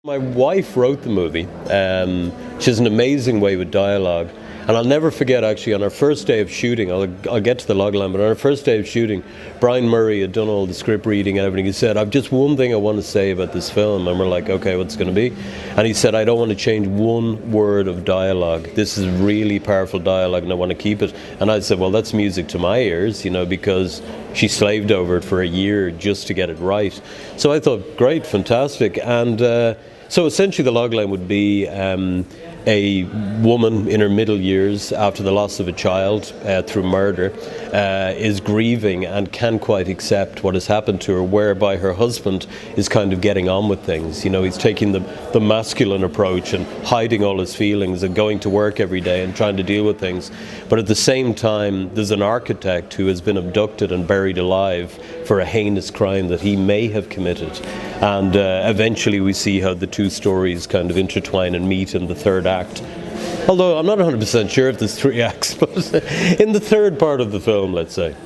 My wife wrote the movie. She has an amazing way with dialogue. And I'll never forget, actually, on our first day of shooting, I'll get to the logline, but on our first day of shooting, Brian Murray had done all the script reading and everything. He said, I've just one thing I want to say about this film. And we're like, okay, what's it going to be? And he said, I don't want to change one word of dialogue. This is really powerful dialogue and I want to keep it. And I said, well, that's music to my ears, because she slaved over it for a year just to get it right. So I thought, great, fantastic. And so essentially the logline would be a woman in her middle years after the loss of a child through murder is grieving and can't quite accept what has happened to her, whereby her husband is kind of getting on with things. He's taking the masculine approach and hiding all his feelings and going to work every day and trying to deal with things. But at the same time, there's an architect who has been abducted and buried alive for a heinous crime that he may have committed. And eventually we see how the two stories kind of intertwine and meet in the third act. Although I'm not 100% sure if there's 3 acts, but in the third part of the film, let's say.